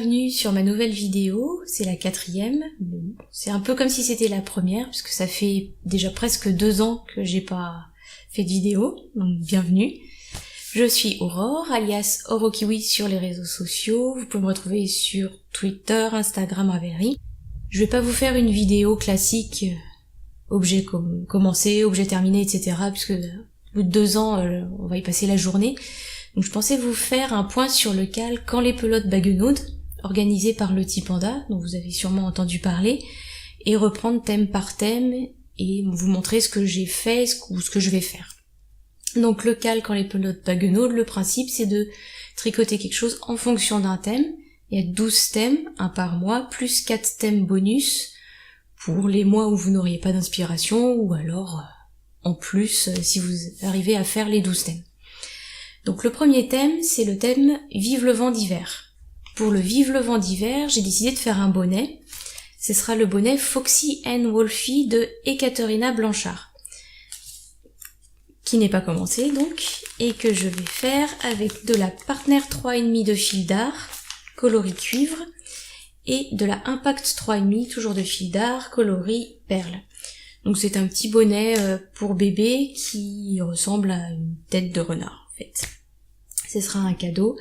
bienvenue sur ma nouvelle vidéo, c'est la 4e. C'est un peu comme si c'était la première, puisque ça fait déjà presque 2 ans que j'ai pas fait de vidéo, donc bienvenue. Je suis Aurore, alias Orokiwi sur les réseaux sociaux, vous pouvez me retrouver sur Twitter, Instagram, Ravelry. Je vais pas vous faire une vidéo classique, objet commencé, objet terminé, etc., puisque au bout de 2 ans, on va y passer la journée. Donc je pensais vous faire un point sur le cal Quand les pelotes baguenaudes, organisé par le Petit Panda, dont vous avez sûrement entendu parler, et reprendre thème par thème et vous montrer ce que j'ai fait ou ce que je vais faire. Donc le cal Quand les pelotes baguenaudes, le principe c'est de tricoter quelque chose en fonction d'un thème. Il y a 12 thèmes, un par mois, plus 4 thèmes bonus pour les mois où vous n'auriez pas d'inspiration, ou alors en plus si vous arrivez à faire les 12 thèmes. Donc le premier thème, c'est le thème Vive le vent d'hiver. Pour le Vive le vent d'hiver, j'ai décidé de faire un bonnet. Ce sera le bonnet Foxy and Wolfie de Ekaterina Blanchard, qui n'est pas commencé donc, et que je vais faire avec de la Partner 3,5 de fil d'art, coloris cuivre, et de la Impact 3,5, toujours de fil d'art, coloris perle. Donc c'est un petit bonnet pour bébé qui ressemble à une tête de renard en fait. Ce sera un cadeau,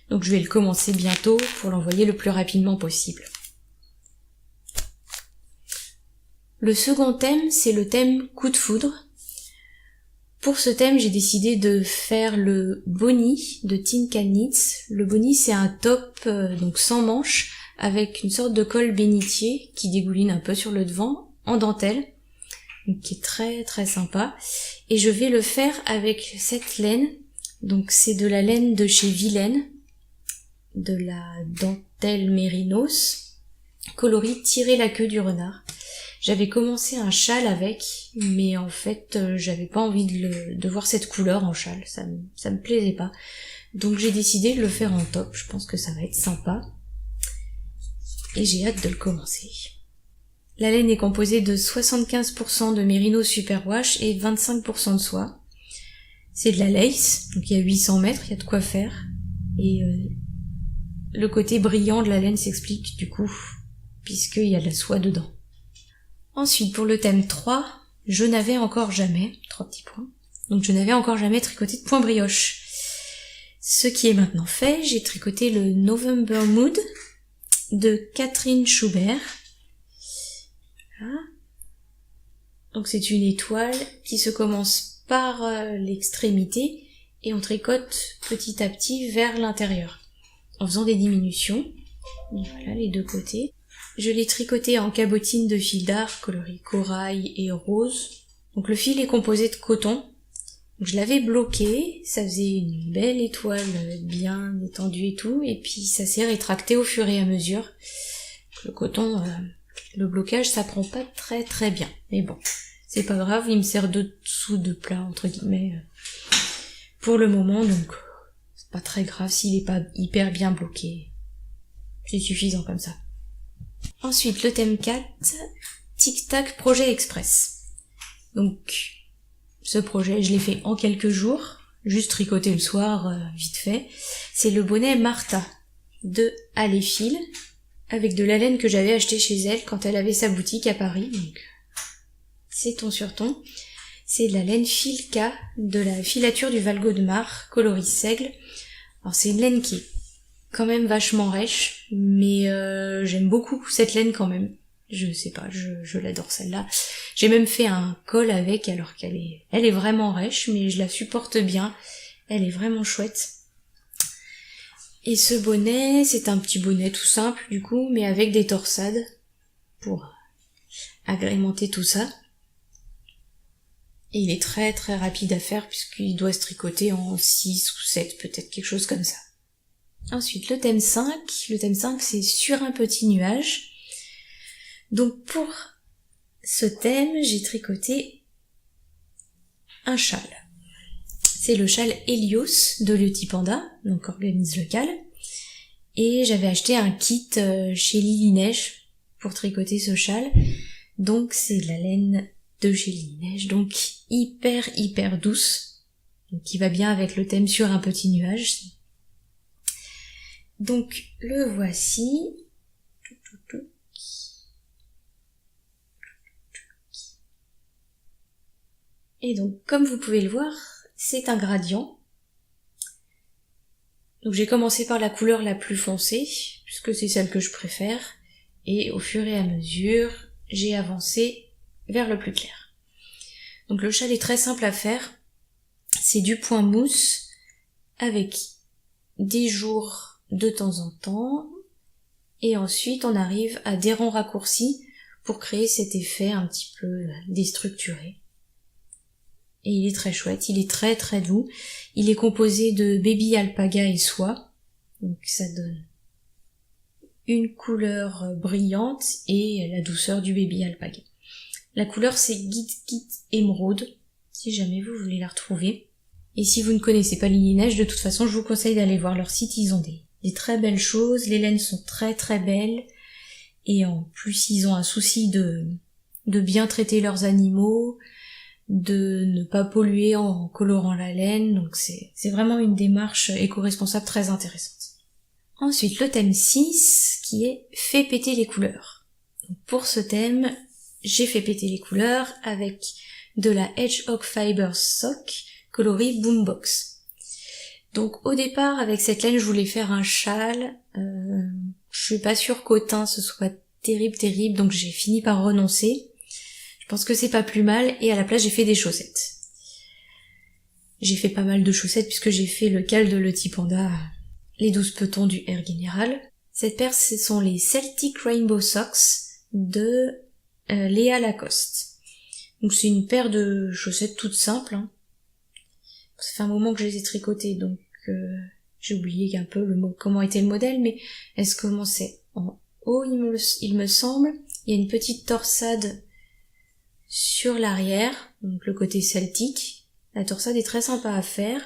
donc je vais le commencer bientôt pour l'envoyer le plus rapidement possible. Le second thème, c'est le thème Coup de foudre. Pour ce thème, j'ai décidé de faire le Bonnie de Tinka Knits. Le Bonnie, c'est un top donc sans manches, avec une sorte de col bénitier qui dégouline un peu sur le devant, en dentelle, donc qui est très très sympa. Et je vais le faire avec cette laine. Donc c'est de la laine de chez Vilaine, de la dentelle mérinos, coloris tirer la queue du renard. J'avais commencé un châle avec, mais en fait j'avais pas envie de voir cette couleur en châle, ça me plaisait pas. Donc j'ai décidé de le faire en top, je pense que ça va être sympa. Et j'ai hâte de le commencer. La laine est composée de 75% de mérinos superwash et 25% de soie. C'est de la lace, donc il y a 800 mètres, il y a de quoi faire. Et le côté brillant de la laine s'explique du coup, puisqu'il y a de la soie dedans. Ensuite, pour le thème 3, je n'avais encore jamais, 3 petits points, donc je n'avais encore jamais tricoté de point brioche. Ce qui est maintenant fait, j'ai tricoté le November Mood de Catherine Schubert. Voilà. Donc c'est une étoile qui se commence par l'extrémité et on tricote petit à petit vers l'intérieur en faisant des diminutions. Voilà les deux côtés. Je l'ai tricoté en cabotine de fil d'art coloris corail et rose. Donc le fil est composé de coton. Donc je l'avais bloqué, ça faisait une belle étoile bien étendue et tout, et puis ça s'est rétracté au fur et à mesure. Le coton, le blocage ça prend pas très très bien, mais bon. C'est pas grave, il me sert de dessous de plat, entre guillemets, pour le moment, donc c'est pas très grave s'il est pas hyper bien bloqué. C'est suffisant comme ça. Ensuite, le thème 4, Tic Tac Projet Express. Donc, ce projet, je l'ai fait en quelques jours, juste tricoté le soir, vite fait. C'est le bonnet Martha de Aléfil, avec de la laine que j'avais achetée chez elle quand elle avait sa boutique à Paris, donc c'est ton sur ton. C'est de la laine Filka de la filature du Val-Gaudemar, coloris seigle. Alors c'est une laine qui est quand même vachement rêche, mais j'aime beaucoup cette laine quand même. Je sais pas, je l'adore celle-là. J'ai même fait un col avec alors elle est vraiment rêche, mais je la supporte bien. Elle est vraiment chouette. Et ce bonnet, c'est un petit bonnet tout simple du coup, mais avec des torsades pour agrémenter tout ça. Et il est très très rapide à faire puisqu'il doit se tricoter en 6 ou 7, peut-être quelque chose comme ça. Ensuite, le thème 5. Le thème 5, c'est sur un petit nuage. Donc pour ce thème, j'ai tricoté un châle. C'est le châle Helios de Le Petit Panda, donc organise local. Et j'avais acheté un kit chez Lily Neige pour tricoter ce châle. Donc c'est de la laine de chez Lily Neige, donc hyper douce, donc qui va bien avec le thème sur un petit nuage. Donc le voici. Et donc comme vous pouvez le voir, c'est un gradient. Donc j'ai commencé par la couleur la plus foncée, puisque c'est celle que je préfère, et au fur et à mesure, j'ai avancé vers le plus clair. Donc le châle est très simple à faire, c'est du point mousse avec des jours de temps en temps, et ensuite on arrive à des ronds raccourcis pour créer cet effet un petit peu déstructuré. Et il est très chouette, il est très très doux. Il est composé de baby alpaga et soie, donc ça donne une couleur brillante et la douceur du baby alpaga. La couleur c'est Git Git Émeraude, si jamais vous voulez la retrouver. Et si vous ne connaissez pas Lily Neige, de toute façon je vous conseille d'aller voir leur site, ils ont des très belles choses, les laines sont très très belles, et en plus ils ont un souci de bien traiter leurs animaux, de ne pas polluer en colorant la laine, donc c'est vraiment une démarche éco-responsable très intéressante. Ensuite, le thème 6, qui est « Fais péter les couleurs ». Donc, pour ce thème, j'ai fait péter les couleurs avec de la Hedgehog Fiber Sock coloris Boombox. Donc au départ, avec cette laine, je voulais faire un châle, je suis pas sûre qu'au teint ce soit terrible, donc j'ai fini par renoncer. Je pense que c'est pas plus mal, et à la place j'ai fait des chaussettes. J'ai fait pas mal de chaussettes puisque j'ai fait le cal de Leti Panda, les 12 petons du Air Général. Cette paire, ce sont les Celtic Rainbow Socks de Léa Lacoste. Donc c'est une paire de chaussettes toutes simples. Ça fait un moment que je les ai tricotées, donc j'ai oublié un peu comment était le modèle, mais elles commençaient en haut, il me semble. Il y a une petite torsade sur l'arrière, donc le côté celtique. La torsade est très sympa à faire.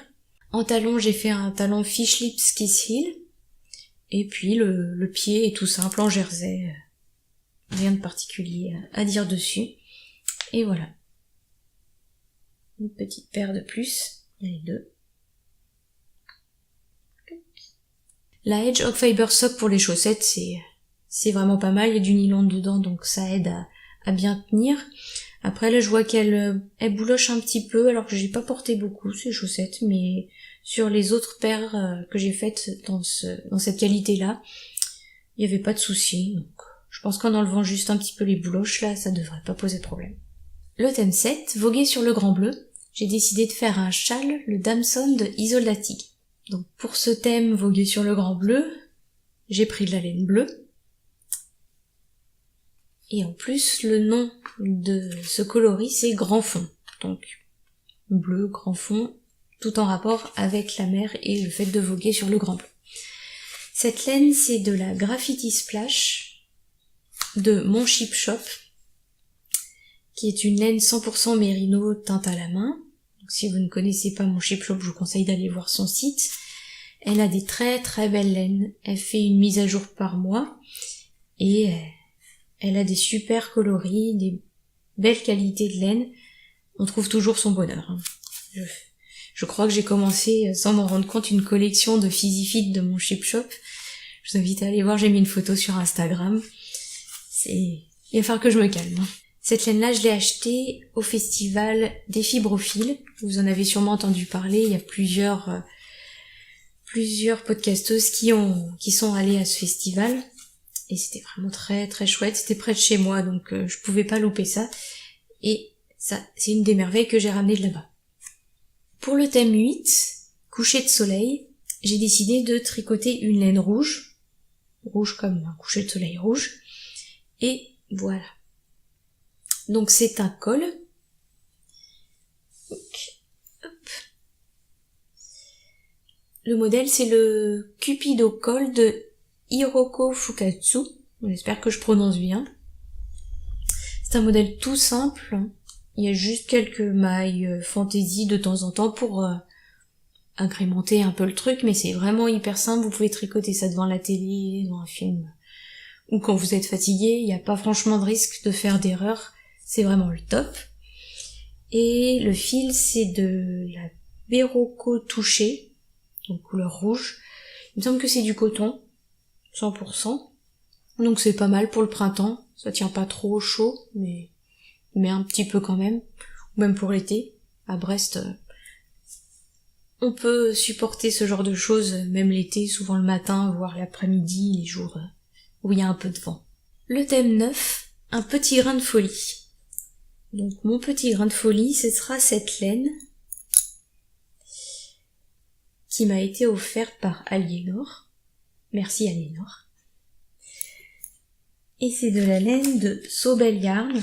En talon, j'ai fait un talon Fish Lips Kiss Heel. Et puis le pied est tout simple en jersey. Rien de particulier à dire dessus. Et voilà. Une petite paire de plus. Les deux. La Hedgehog Fiber Sock pour les chaussettes, c'est vraiment pas mal. Il y a du nylon dedans, donc ça aide à bien tenir. Après là je vois qu'elle bouloche un petit peu, alors que j'ai pas porté beaucoup ces chaussettes, mais sur les autres paires que j'ai faites dans cette qualité-là, il y avait pas de souci. Donc je pense qu'en enlevant juste un petit peu les bouloches là, ça devrait pas poser problème. Le thème 7, voguer sur le grand bleu, j'ai décidé de faire un châle, le Damson de Isolda Tig. Donc pour ce thème, voguer sur le grand bleu, j'ai pris de la laine bleue. Et en plus, le nom de ce coloris, c'est grand fond. Donc, bleu, grand fond, tout en rapport avec la mer et le fait de voguer sur le grand bleu. Cette laine, c'est de la Graffiti Splash de Mon Chip Shop, qui est une laine 100% mérino teinte à la main. Donc, si vous ne connaissez pas Mon Chip Shop, je vous conseille d'aller voir son site. Elle a des très très belles laines. Elle fait une mise à jour par mois. Et elle a des super coloris, des belles qualités de laine. On trouve toujours son bonheur. Je crois que j'ai commencé, sans m'en rendre compte, une collection de Fizzy Fit de Mon Chip Shop. Je vous invite à aller voir, j'ai mis une photo sur Instagram. Il va falloir que je me calme. Cette laine-là, je l'ai achetée au festival des Fibrophiles. Vous en avez sûrement entendu parler, il y a plusieurs podcasteuses qui sont allées à ce festival. Et c'était vraiment très très chouette, c'était près de chez moi, donc je pouvais pas louper ça. Et ça, c'est une des merveilles que j'ai ramenées de là-bas. Pour le thème 8, coucher de soleil, j'ai décidé de tricoter une laine rouge comme un coucher de soleil rouge. Et voilà. Donc c'est un col. Hop. Le modèle, c'est le Cupido Col de Hiroko Fukatsu, j'espère que je prononce bien. C'est un modèle tout simple, il y a juste quelques mailles fantaisie de temps en temps pour agrémenter un peu le truc, mais c'est vraiment hyper simple, vous pouvez tricoter ça devant la télé, devant un film, ou quand vous êtes fatigué, il n'y a pas franchement de risque de faire d'erreur, c'est vraiment le top. Et le fil, c'est de la Beroko touchée, donc couleur rouge. Il me semble que c'est du coton, 100%. Donc c'est pas mal pour le printemps. Ça tient pas trop chaud, mais un petit peu quand même. Ou même pour l'été. À Brest, on peut supporter ce genre de choses, même l'été, souvent le matin, voire l'après-midi, les jours où il y a un peu de vent. Le thème 9, un petit grain de folie. Donc mon petit grain de folie, ce sera cette laine qui m'a été offerte par Aliénor. Merci Aliénor. Et c'est de la laine de Sobel Yarn.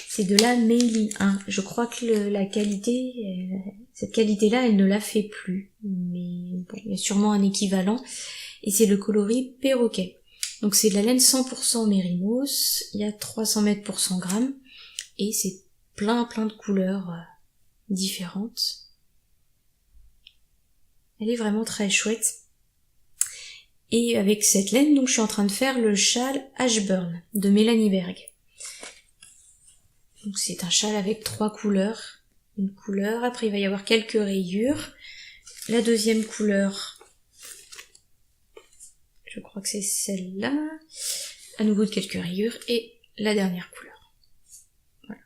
C'est de la Meili 1. Je crois que la qualité, cette qualité-là, elle ne la fait plus. Mais bon, il y a sûrement un équivalent. Et c'est le coloris perroquet. Donc c'est de la laine 100% mérinos. Il y a 300 mètres pour 100 grammes. Et c'est plein de couleurs différentes. Elle est vraiment très chouette. Et avec cette laine, donc je suis en train de faire le châle Ashburn de Mélanie Berg. Donc c'est un châle avec 3 couleurs. Une couleur, après il va y avoir quelques rayures. La deuxième couleur, je crois que c'est celle-là. À nouveau de quelques rayures. Et la dernière couleur. Voilà.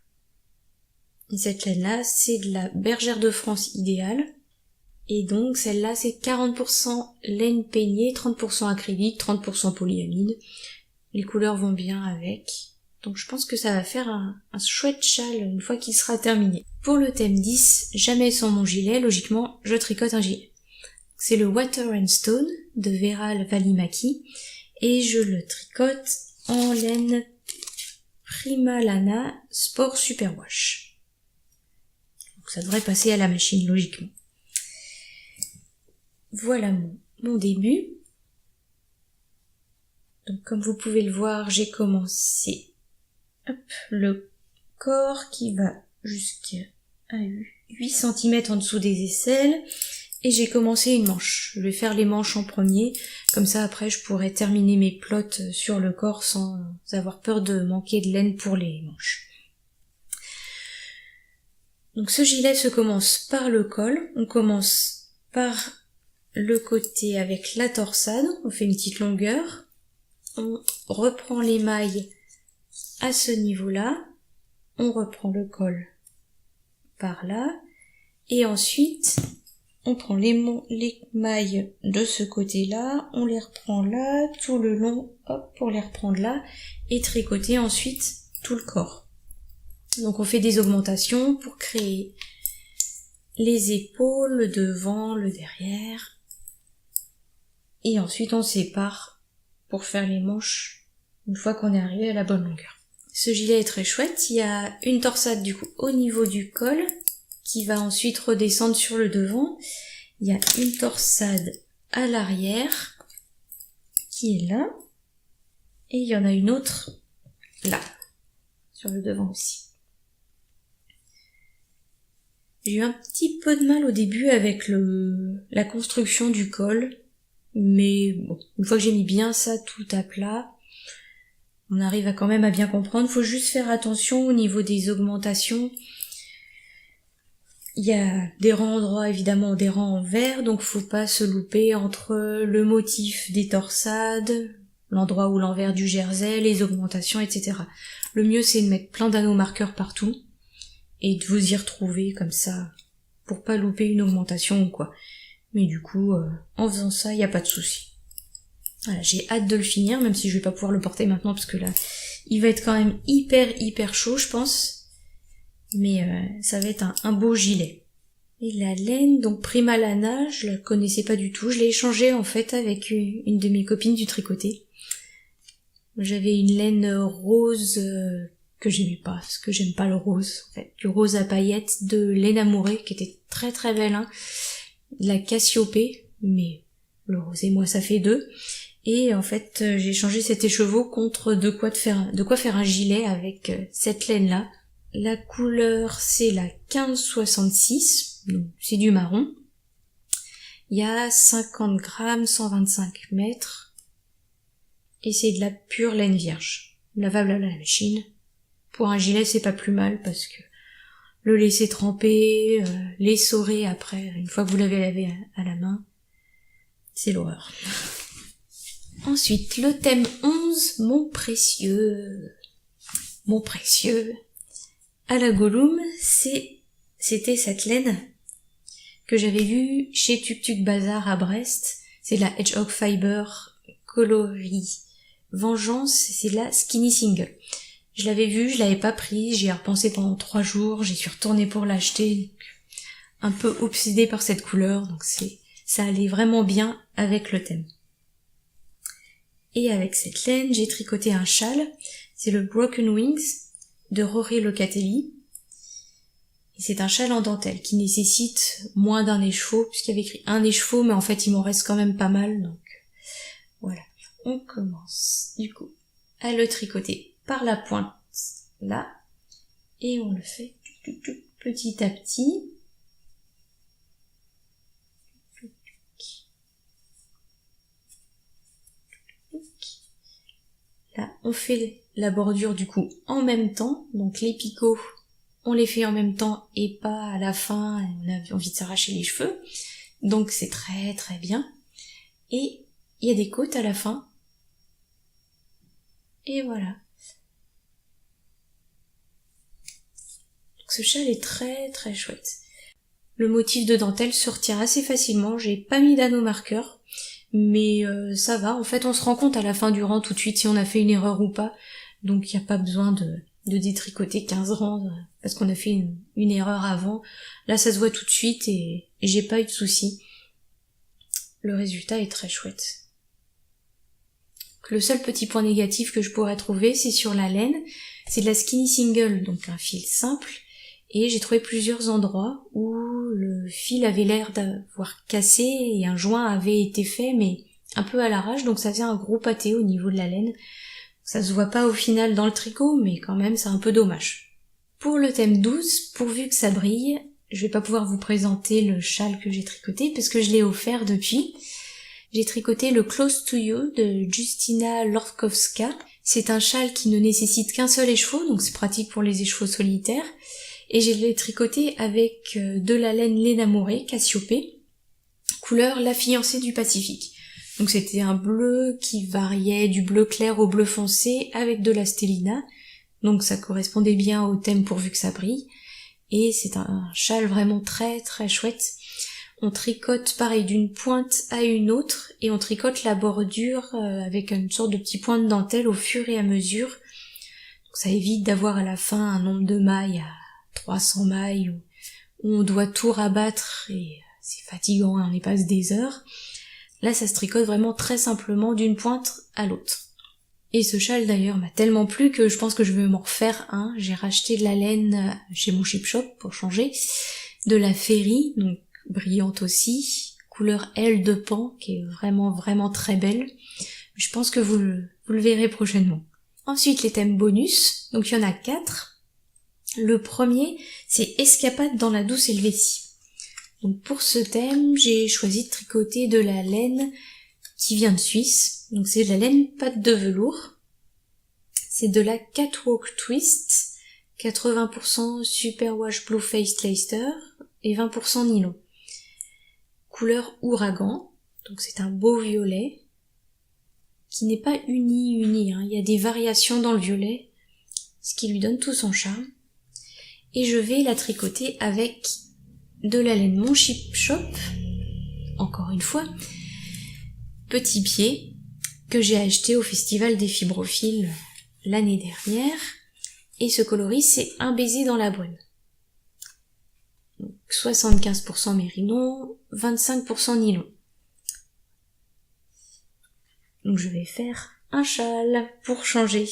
Et cette laine-là, c'est de la Bergère de France idéale. Et donc celle-là, c'est 40% laine peignée, 30% acrylique, 30% polyamide. Les couleurs vont bien avec. Donc je pense que ça va faire un chouette châle une fois qu'il sera terminé. Pour le thème 10, jamais sans mon gilet, logiquement, je tricote un gilet. C'est le Water and Stone de Veral Valimaki et je le tricote en laine Primalana Sport Superwash. Donc ça devrait passer à la machine logiquement. Voilà mon début. Donc comme vous pouvez le voir, j'ai commencé le corps qui va jusqu'à 8 cm en dessous des aisselles et j'ai commencé une manche. Je vais faire les manches en premier, comme ça après je pourrai terminer mes plots sur le corps sans avoir peur de manquer de laine pour les manches. Donc ce gilet se commence par le col, on commence par le côté avec la torsade, on fait une petite longueur, on reprend les mailles à ce niveau-là, on reprend le col par là, et ensuite on prend les mailles de ce côté-là, on les reprend là, tout le long, hop, pour les reprendre là, et tricoter ensuite tout le corps. Donc on fait des augmentations pour créer les épaules, le devant, le derrière, et ensuite on sépare pour faire les manches une fois qu'on est arrivé à la bonne longueur. Ce gilet est très chouette, il y a une torsade du coup au niveau du col qui va ensuite redescendre sur le devant. Il y a une torsade à l'arrière qui est là et il y en a une autre là, sur le devant aussi. J'ai eu un petit peu de mal au début avec la construction du col, mais bon, une fois que j'ai mis bien ça tout à plat, on arrive quand même à bien comprendre. Faut juste faire attention au niveau des augmentations. Il y a des rangs endroits, évidemment, des rangs en vert, donc faut pas se louper entre le motif des torsades, l'endroit où l'envers du jersey, les augmentations, etc. Le mieux, c'est de mettre plein d'anneaux marqueurs partout, et de vous y retrouver comme ça, pour pas louper une augmentation ou quoi. Mais du coup, en faisant ça, il n'y a pas de souci. Voilà, j'ai hâte de le finir, même si je vais pas pouvoir le porter maintenant, parce que là, il va être quand même hyper chaud, je pense. Mais ça va être un beau gilet. Et la laine, donc Primalana, je la connaissais pas du tout. Je l'ai échangée en fait avec une de mes copines du tricoté. J'avais une laine rose que j'aimais pas, parce que j'aime pas le rose, en fait. Du rose à paillettes de laine amourée, qui était très belle, hein. De la Cassiopée, mais le rose et moi ça fait 2. Et en fait, j'ai changé cet écheveau contre de quoi faire un gilet avec cette laine-là. La couleur, c'est la 1566, donc c'est du marron. Il y a 50 grammes, 125 mètres. Et c'est de la pure laine vierge, lavable à la machine. Pour un gilet, c'est pas plus mal parce que le laisser tremper, l'essorer après, une fois que vous l'avez lavé à la main, C'est l'horreur. Ensuite, le thème 11, mon précieux. Mon précieux. À la Gollum, c'était cette laine que j'avais vue chez Tuk Tuk Bazar à Brest. C'est la Hedgehog Fiber coloris Vengeance, c'est la Skinny Single. Je l'avais vue, je l'avais pas prise, j'y ai repensé pendant 3 jours, j'y suis retournée pour l'acheter. Un peu obsédée par cette couleur, donc ça allait vraiment bien avec le thème. Et avec cette laine, j'ai tricoté un châle. C'est le Broken Wings de Rory Locatelli. Et c'est un châle en dentelle qui nécessite moins d'un écheveau, puisqu'il y avait écrit un écheveau, mais en fait il m'en reste quand même pas mal, donc voilà. On commence du coup à le tricoter par la pointe là, et on le fait petit à petit. Là, on fait la bordure du coup en même temps, donc les picots, on les fait en même temps et pas à la fin, on a envie de s'arracher les cheveux, donc c'est très très bien. Et il y a des côtes à la fin, et voilà. Donc ce châle est très très chouette. Le motif de dentelle se retire assez facilement, j'ai pas mis d'anneau marqueur, mais ça va, en fait on se rend compte à la fin du rang tout de suite si on a fait une erreur ou pas, donc il n'y a pas besoin de détricoter 15 rangs parce qu'on a fait une erreur avant. Là ça se voit tout de suite et j'ai pas eu de soucis. Le résultat est très chouette. Le seul petit point négatif que je pourrais trouver, c'est sur la laine, c'est de la Skinny Single, donc un fil simple, et j'ai trouvé plusieurs endroits où le fil avait l'air d'avoir cassé et un joint avait été fait, mais un peu à l'arrache, donc ça faisait un gros pâté au niveau de la laine. Ça se voit pas au final dans le tricot, mais quand même c'est un peu dommage. Pour le thème 12, pourvu que ça brille, je vais pas pouvoir vous présenter le châle que j'ai tricoté parce que je l'ai offert depuis. J'ai tricoté le Close to You de Justina Lorkowska. C'est un châle qui ne nécessite qu'un seul écheveau, donc c'est pratique pour les écheveaux solitaires. Et je l'ai tricoté avec de la laine Lénamoré, Cassiopée, couleur La Fiancée du Pacifique. Donc c'était un bleu qui variait du bleu clair au bleu foncé avec de la stélina. Donc ça correspondait bien au thème pourvu que ça brille. Et c'est un châle vraiment très très chouette. On tricote pareil d'une pointe à une autre et on tricote la bordure avec une sorte de petit point de dentelle au fur et à mesure. Donc ça évite d'avoir à la fin un nombre de mailles à 300 mailles où on doit tout rabattre et c'est fatigant, on y passe des heures. Là ça se tricote vraiment très simplement d'une pointe à l'autre. Et ce châle d'ailleurs m'a tellement plu que je pense que je vais m'en refaire un. J'ai racheté de la laine chez mon chip shop pour changer, de la Ferry, donc brillante aussi, couleur aile de pan, qui est vraiment vraiment très belle. Je pense que vous le verrez prochainement. Ensuite les thèmes bonus, donc il y en a 4. Le premier, c'est Escapade dans la douce Helvétie. Donc pour ce thème, j'ai choisi de tricoter de la laine qui vient de Suisse. Donc c'est de la laine pâte de velours. C'est de la Catwalk Twist, 80% Superwash Blue Faced Leicester et 20% nylon. Couleur ouragan, donc c'est un beau violet qui n'est pas uni, hein. Il y a des variations dans le violet, ce qui lui donne tout son charme. Et je vais la tricoter avec de la laine Mon Chip Shop, encore une fois, petit pied, que j'ai acheté au Festival des Fibrophiles l'année dernière, et ce coloris c'est Un baiser dans la brume. Donc 75% mérinon, 25% nylon. Donc je vais faire un châle pour changer.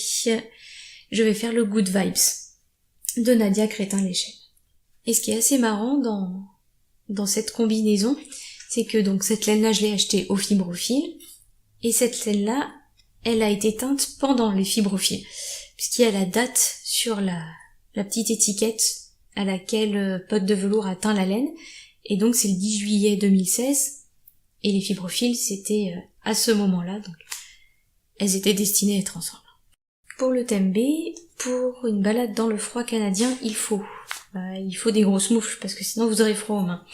Je vais faire le Good Vibes de Nadia Crétin-Léchelle. Et ce qui est assez marrant dans cette combinaison, c'est que donc cette laine-là, je l'ai achetée au Fibrophile, et cette laine-là, elle a été teinte pendant les Fibrophiles, puisqu'il y a la date sur la petite étiquette à laquelle Pote de Velours a teint la laine, et donc c'est le 10 juillet 2016, et les Fibrophiles, c'était à ce moment-là, donc elles étaient destinées à être ensemble. Pour le thème B, pour une balade dans le froid canadien, il faut des grosses moufles, parce que sinon vous aurez froid aux mains.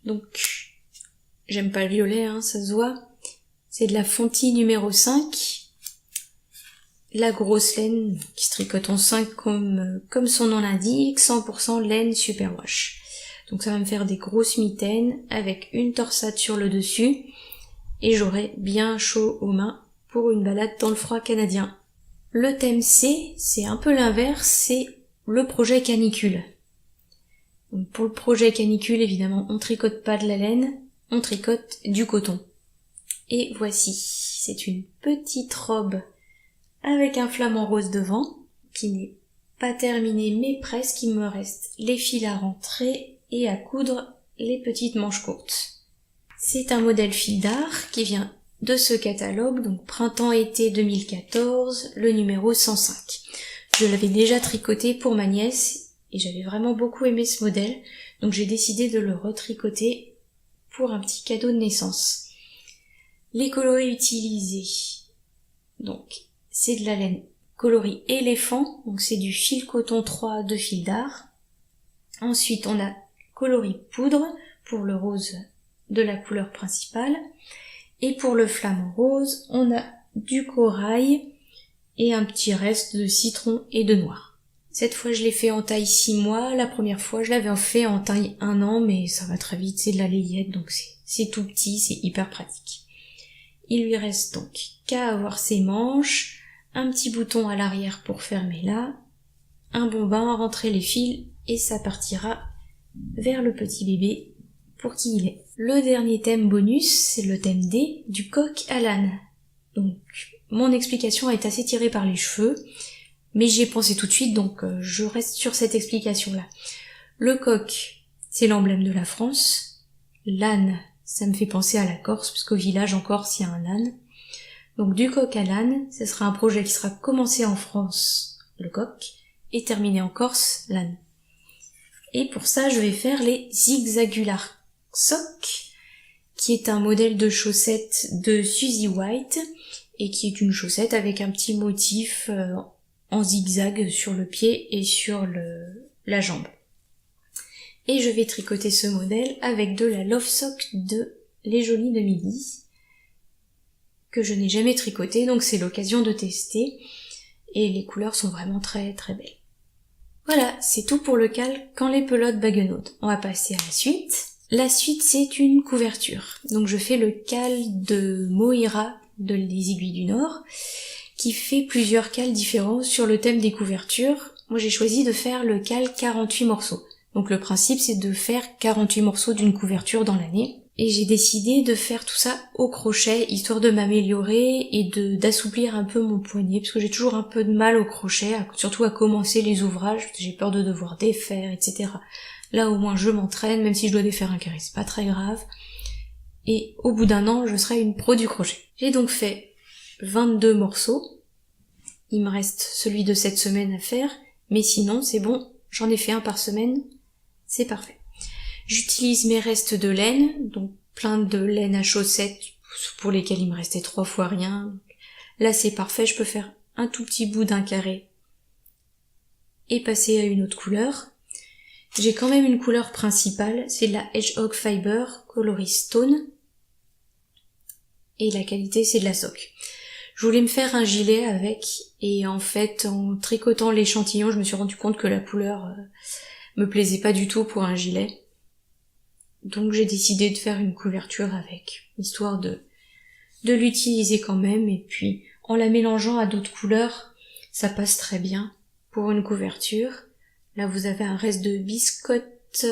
Donc, j'aime pas le violet, hein, ça se voit. C'est de la Fonty numéro 5. La grosse laine qui se tricote en 5 comme son nom l'indique, 100% laine superwash. Donc ça va me faire des grosses mitaines avec une torsade sur le dessus et j'aurai bien chaud aux mains pour une balade dans le froid canadien. Le thème C, c'est un peu l'inverse, c'est le projet canicule. Donc pour le projet canicule, évidemment, on tricote pas de la laine, on tricote du coton. Et voici, c'est une petite robe avec un flamant rose devant, qui n'est pas terminé mais presque. Il me reste les fils à rentrer et à coudre les petites manches courtes. C'est un modèle fil d'art qui vient de ce catalogue, donc printemps-été 2014, le numéro 105. Je l'avais déjà tricoté pour ma nièce et j'avais vraiment beaucoup aimé ce modèle, donc j'ai décidé de le retricoter pour un petit cadeau de naissance. Les coloris utilisés, donc c'est de la laine coloris éléphant, donc c'est du fil coton 3 de fil d'art. Ensuite on a coloris poudre pour le rose de la couleur principale. Et pour le flamant rose, on a du corail et un petit reste de citron et de noir. Cette fois je l'ai fait en taille 6 mois, la première fois je l'avais fait en taille 1 an, mais ça va très vite, c'est de la layette, donc c'est tout petit, c'est hyper pratique. Il lui reste donc qu'à avoir ses manches, un petit bouton à l'arrière pour fermer là, un bombin, rentrer les fils et ça partira vers le petit bébé pour qui il est. Le dernier thème bonus, c'est le thème D du coq à l'âne. Donc mon explication est assez tirée par les cheveux, mais j'y ai pensé tout de suite, donc je reste sur cette explication-là. Le coq, c'est l'emblème de la France. L'âne, ça me fait penser à la Corse, parce qu'au village en Corse, il y a un âne. Donc du coq à l'âne, ce sera un projet qui sera commencé en France, le coq, et terminé en Corse, l'âne. Et pour ça, je vais faire les zigzagular socks, qui est un modèle de chaussette de Suzy White, et qui est une chaussette avec un petit motif en zigzag sur le pied et sur la jambe. Et je vais tricoter ce modèle avec de la Love Sock de Les Jolies de Midi, que je n'ai jamais tricoté, donc c'est l'occasion de tester, et les couleurs sont vraiment très très belles. Voilà, c'est tout pour le cal Quand les pelotes baguenaudes. On va passer à la suite. La suite, c'est une couverture. Donc je fais le cal de Moira de Les Aiguilles du Nord, qui fait plusieurs cals différents sur le thème des couvertures. Moi j'ai choisi de faire le cal 48 morceaux. Donc le principe c'est de faire 48 morceaux d'une couverture dans l'année. Et j'ai décidé de faire tout ça au crochet, histoire de m'améliorer et d'assouplir un peu mon poignet, parce que j'ai toujours un peu de mal au crochet, surtout à commencer les ouvrages, parce que j'ai peur de devoir défaire, etc. Là au moins je m'entraîne, même si je dois défaire un carré, c'est pas très grave. Et au bout d'un an, je serai une pro du crochet. J'ai donc fait 22 morceaux. Il me reste celui de cette semaine à faire, mais sinon c'est bon, j'en ai fait un par semaine, c'est parfait. J'utilise mes restes de laine, donc plein de laine à chaussettes pour lesquelles il me restait 3 fois rien. Là c'est parfait, je peux faire un tout petit bout d'un carré et passer à une autre couleur. J'ai quand même une couleur principale, c'est de la Hedgehog Fiber coloris Stone. Et la qualité c'est de la sock. Je voulais me faire un gilet avec, et en fait en tricotant l'échantillon je me suis rendu compte que la couleur me plaisait pas du tout pour un gilet. Donc j'ai décidé de faire une couverture avec, histoire de l'utiliser quand même, et puis en la mélangeant à d'autres couleurs, ça passe très bien pour une couverture. Là vous avez un reste de biscotte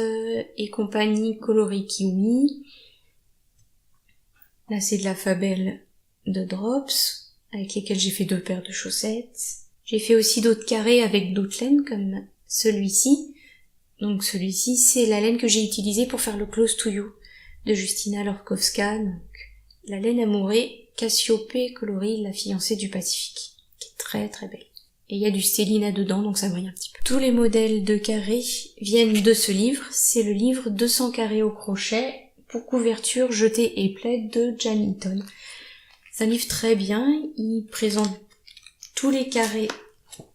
et compagnie coloris kiwi. Là c'est de la Fabelle de Drops, avec lesquels j'ai fait 2 paires de chaussettes. J'ai fait aussi d'autres carrés avec d'autres laines, comme celui-ci. Donc celui-ci, c'est la laine que j'ai utilisée pour faire le Close to You de Justina Lorkowska, donc la laine amourée Cassiopée coloris La fiancée du Pacifique, qui est très très belle. Et il y a du Stélina dedans, donc ça brille un petit peu. Tous les modèles de carrés viennent de ce livre, c'est le livre 200 carrés au crochet pour couverture, jeté et plaid de Jan Eaton. C'est un livre très bien, il présente tous les carrés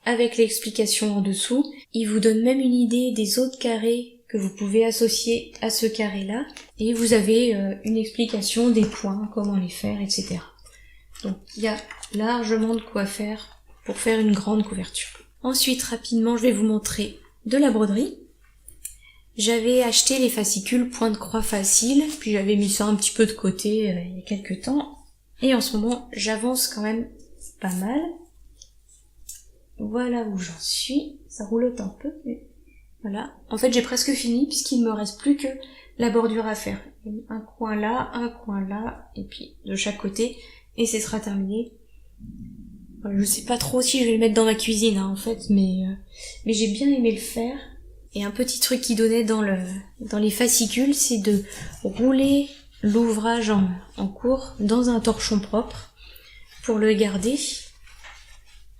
avec l'explication en dessous. Il vous donne même une idée des autres carrés que vous pouvez associer à ce carré-là. Et vous avez une explication des points, comment les faire, etc. Donc il y a largement de quoi faire pour faire une grande couverture. Ensuite, rapidement, je vais vous montrer de la broderie. J'avais acheté les fascicules point de croix facile, puis j'avais mis ça un petit peu de côté il y a quelques temps. Et en ce moment, j'avance quand même pas mal. Voilà où j'en suis. Ça roulotte un peu, mais voilà. En fait, j'ai presque fini puisqu'il me reste plus que la bordure à faire. Un coin là, et puis de chaque côté, et ce sera terminé. Je sais pas trop si je vais le mettre dans ma cuisine, hein, en fait, mais j'ai bien aimé le faire. Et un petit truc qui donnait dans les fascicules, c'est de rouler l'ouvrage en cours dans un torchon propre pour le garder.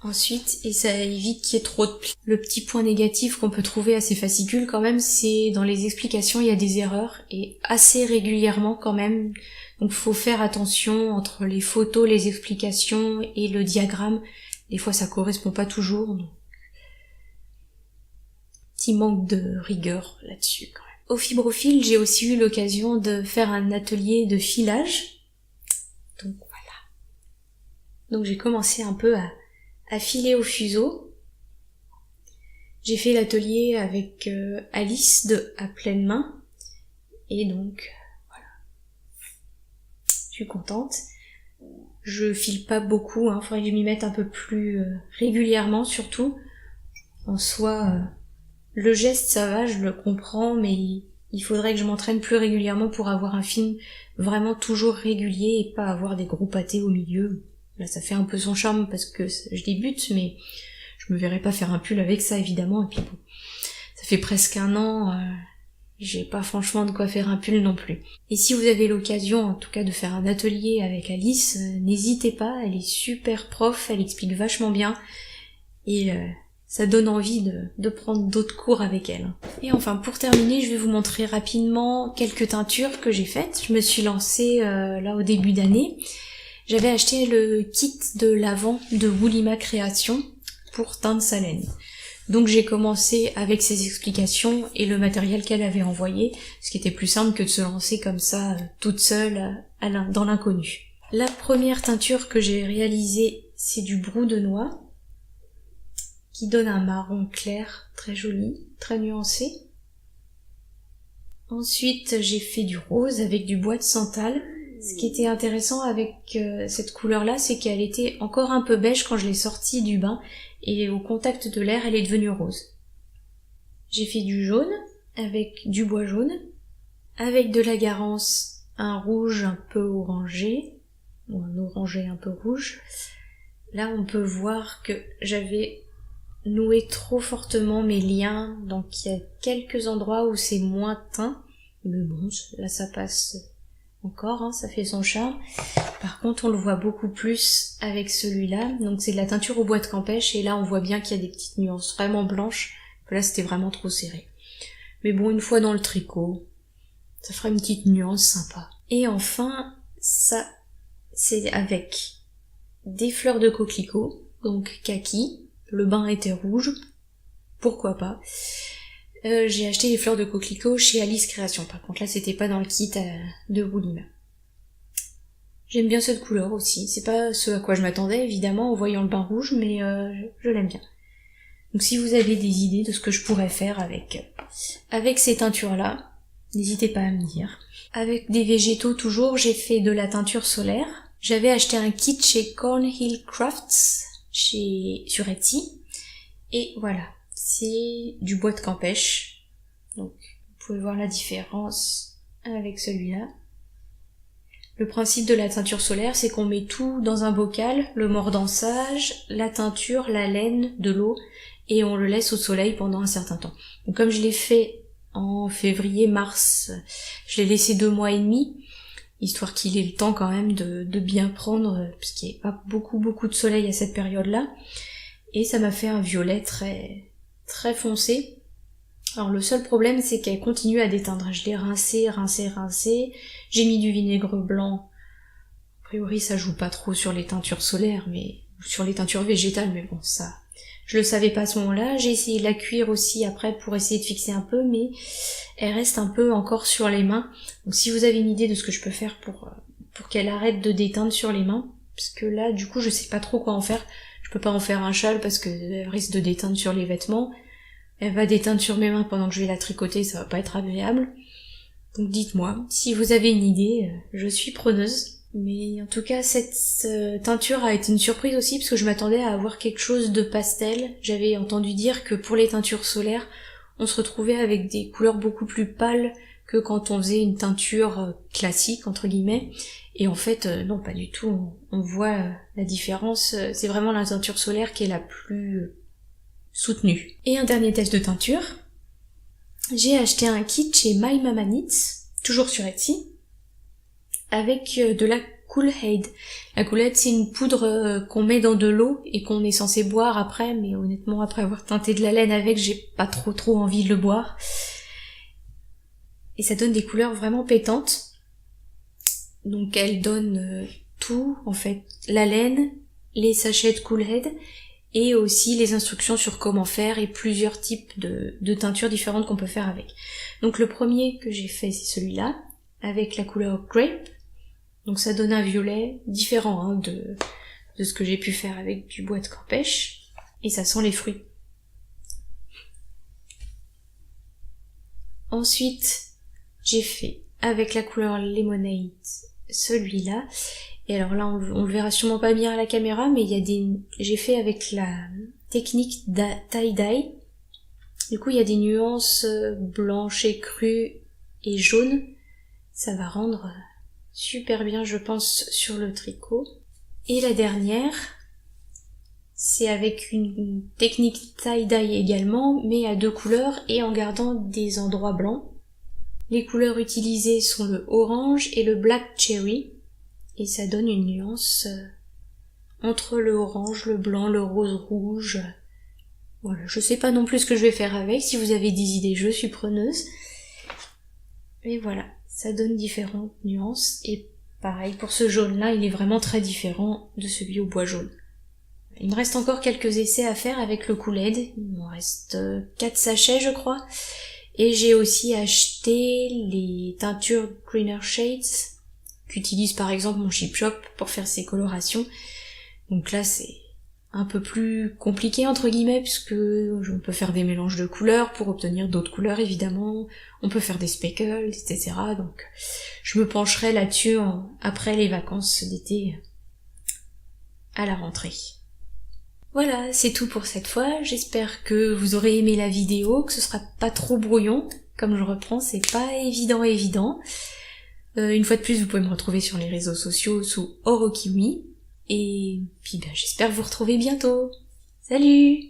Ensuite, et ça évite qu'il y ait trop de plis. Le petit point négatif qu'on peut trouver à ces fascicules quand même, c'est dans les explications, il y a des erreurs, et assez régulièrement quand même. Donc faut faire attention entre les photos, les explications et le diagramme. Des fois ça correspond pas toujours, donc petit manque de rigueur là-dessus quand même. Au Fibrophile, j'ai aussi eu l'occasion de faire un atelier de filage. Donc voilà. Donc j'ai commencé un peu à filer au fuseau. J'ai fait l'atelier avec Alice de À Pleine Main. Et donc, voilà. Je suis contente. Je file pas beaucoup, hein. Faudrait que je m'y mette un peu plus régulièrement surtout. En soi, le geste ça va, je le comprends, mais il faudrait que je m'entraîne plus régulièrement pour avoir un film vraiment toujours régulier et pas avoir des gros pâtés au milieu. Là ça fait un peu son charme parce que je débute, mais je me verrais pas faire un pull avec ça évidemment, et puis bon, ça fait presque un an, j'ai pas franchement de quoi faire un pull non plus. Et si vous avez l'occasion en tout cas de faire un atelier avec Alice, n'hésitez pas, elle est super prof, elle explique vachement bien, et ça donne envie de prendre d'autres cours avec elle. Et enfin, pour terminer, je vais vous montrer rapidement quelques teintures que j'ai faites. Je me suis lancée là au début d'année. J'avais acheté le kit de l'Avent de Woolima Création pour teinte sa laine. Donc j'ai commencé avec ses explications et le matériel qu'elle avait envoyé, ce qui était plus simple que de se lancer comme ça, toute seule, dans l'inconnu. La première teinture que j'ai réalisée, c'est du brou de noix, qui donne un marron clair, très joli, très nuancé. Ensuite, j'ai fait du rose avec du bois de santal. Ce qui était intéressant avec cette couleur-là, c'est qu'elle était encore un peu beige quand je l'ai sortie du bain, et au contact de l'air, elle est devenue rose. J'ai fait du jaune avec du bois jaune, avec de la garance, un rouge un peu orangé, ou un orangé un peu rouge. Là, on peut voir que j'avais noué trop fortement mes liens, donc il y a quelques endroits où c'est moins teint, mais bon, là ça passe encore, hein, ça fait son charme. Par contre, on le voit beaucoup plus avec celui-là, donc c'est de la teinture au bois de Campèche, et là on voit bien qu'il y a des petites nuances vraiment blanches, que là c'était vraiment trop serré. Mais bon, une fois dans le tricot, ça fera une petite nuance sympa. Et enfin, ça, c'est avec des fleurs de coquelicot, donc kaki. Le bain était rouge, pourquoi pas. J'ai acheté les fleurs de coquelicot chez Alice Création, par contre là c'était pas dans le kit de Woolima. J'aime bien cette couleur aussi, c'est pas ce à quoi je m'attendais évidemment en voyant le bain rouge, mais je l'aime bien. Donc si vous avez des idées de ce que je pourrais faire avec ces teintures là, n'hésitez pas à me dire. Avec des végétaux toujours, j'ai fait de la teinture solaire. J'avais acheté un kit chez Cornhill Crafts, sur Etsy, et voilà, c'est du bois de Campèche, donc vous pouvez voir la différence avec celui-là. Le principe de la teinture solaire, c'est qu'on met tout dans un bocal, le mordançage, la teinture, la laine, de l'eau, et on le laisse au soleil pendant un certain temps. Donc comme je l'ai fait en février-mars, je l'ai laissé 2 mois et demi, histoire qu'il ait le temps quand même de bien prendre, parce qu'il n'y a pas beaucoup de soleil à cette période-là. Et ça m'a fait un violet très, très foncé. Alors le seul problème, c'est qu'elle continue à déteindre. Je l'ai rincé. J'ai mis du vinaigre blanc. A priori, ça joue pas trop sur les teintures solaires, mais sur les teintures végétales, mais bon, ça, Je le savais pas à ce moment-là, j'ai essayé de la cuire aussi après pour essayer de fixer un peu, mais elle reste un peu encore sur les mains. Donc si vous avez une idée de ce que je peux faire pour qu'elle arrête de déteindre sur les mains, parce que là du coup je sais pas trop quoi en faire. Je peux pas en faire un châle parce qu'elle risque de déteindre sur les vêtements. Elle va déteindre sur mes mains pendant que je vais la tricoter, ça va pas être agréable. Donc dites-moi, si vous avez une idée, je suis preneuse. Mais en tout cas, cette teinture a été une surprise aussi parce que je m'attendais à avoir quelque chose de pastel. J'avais entendu dire que pour les teintures solaires, on se retrouvait avec des couleurs beaucoup plus pâles que quand on faisait une teinture classique, entre guillemets. Et en fait, non, pas du tout. On voit la différence. C'est vraiment la teinture solaire qui est la plus soutenue. Et un dernier test de teinture. J'ai acheté un kit chez My Mama Knits, toujours sur Etsy, avec de la Kool-Aid. La Kool-Aid, c'est une poudre qu'on met dans de l'eau et qu'on est censé boire après, mais honnêtement, après avoir teinté de la laine avec, j'ai pas trop envie de le boire. Et ça donne des couleurs vraiment pétantes. Donc elle donne tout, en fait, la laine, les sachets de Kool-Aid, et aussi les instructions sur comment faire et plusieurs types de teintures différentes qu'on peut faire avec. Donc le premier que j'ai fait, c'est celui-là, avec la couleur Grape. Donc ça donne un violet différent de ce que j'ai pu faire avec du bois de campèche. Et ça sent les fruits. Ensuite, j'ai fait avec la couleur Lemonade celui-là. Et alors là, on le verra sûrement pas bien à la caméra, mais j'ai fait avec la technique tie-dye. Du coup, il y a des nuances blanches et crues et jaunes. Ça va rendre super bien, je pense, sur le tricot. Et la dernière, c'est avec une technique tie-dye également, mais à 2 couleurs et en gardant des endroits blancs. Les couleurs utilisées sont le orange et le black cherry. Et ça donne une nuance entre le orange, le blanc, le rose rouge. Voilà, je sais pas non plus ce que je vais faire avec. Si vous avez des idées, je suis preneuse. Et voilà, ça donne différentes nuances. Et pareil, pour ce jaune-là, il est vraiment très différent de celui au bois jaune. Il me reste encore quelques essais à faire avec le Kool-Aid. Il me reste 4 sachets, je crois. Et j'ai aussi acheté les teintures Greener Shades, qu'utilise par exemple mon Chip Shop pour faire ses colorations. Donc là c'est un peu plus compliqué entre guillemets puisque on peut faire des mélanges de couleurs pour obtenir d'autres couleurs évidemment, on peut faire des speckles, etc. Donc je me pencherai là-dessus après les vacances d'été à la rentrée. Voilà, c'est tout pour cette fois, j'espère que vous aurez aimé la vidéo, que ce sera pas trop brouillon, comme je reprends, c'est pas évident. Une fois de plus, vous pouvez me retrouver sur les réseaux sociaux sous Orokiwi. Et puis j'espère vous retrouver bientôt. Salut!